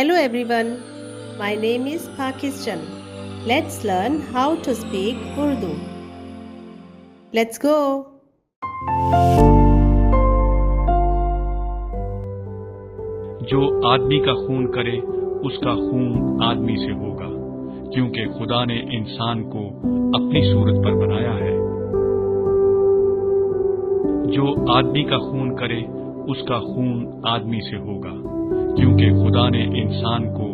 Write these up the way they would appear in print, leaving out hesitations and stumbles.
Hello everyone, my name is Pakistan. Let's learn how to speak Urdu. Let's go. جو آدمی کا خون کرے اس کا خون آدمی سے ہوگا، کیونکہ خدا نے انسان کو اپنی صورت پر بنایا ہے۔ جو آدمی کا خون کرے اس کا خون آدمی سے ہوگا، کیونکہ خدا نے انسان کو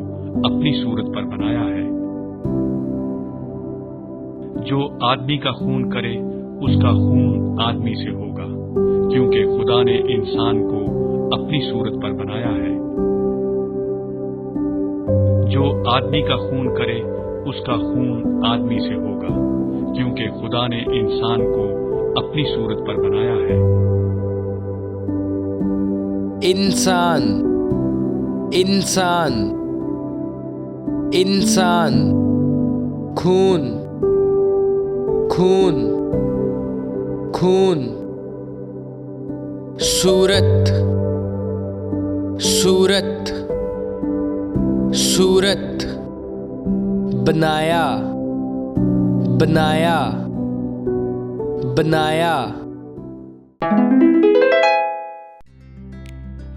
اپنی صورت پر بنایا ہے۔ جو آدمی کا خون کرے اس کا خون آدمی سے ہوگا، کیونکہ خدا نے انسان کو اپنی صورت پر بنایا ہے۔ جو آدمی کا خون کرے اس کا خون آدمی سے ہوگا، کیونکہ خدا نے انسان کو اپنی صورت پر بنایا ہے۔ انسان انسان انسان خون خون خون صورت صورت صورت بنایا بنایا بنایا۔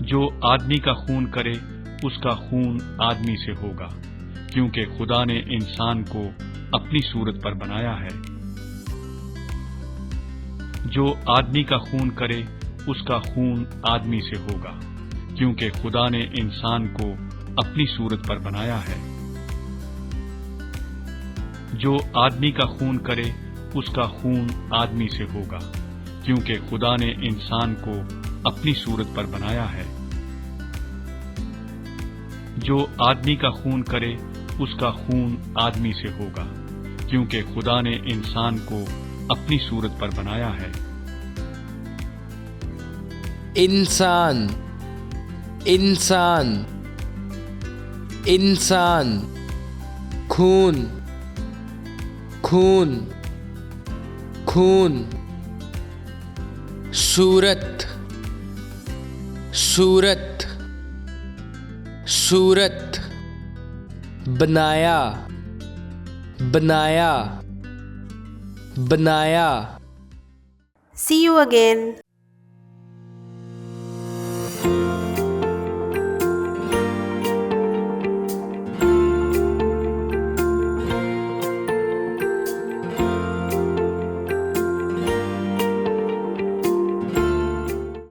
جو آدمی کا خون کرے اس کا خون آدمی سے ہوگا، کیونکہ خدا نے انسان کو اپنی صورت پر بنایا ہے۔ جو آدمی کا خون کرے اس کا خون آدمی سے ہوگا، کیونکہ خدا نے انسان کو اپنی صورت پر بنایا ہے۔ جو آدمی کا خون کرے اس کا خون آدمی سے ہوگا، کیونکہ خدا نے انسان کو اپنی صورت پر بنایا ہے۔ جو آدمی کا خون کرے اس کا خون آدمی سے ہوگا، کیونکہ خدا نے انسان کو اپنی صورت پر بنایا ہے۔ انسان انسان انسان خون خون خون صورت صورت صورت بنایا بنایا بنایا۔ See you again.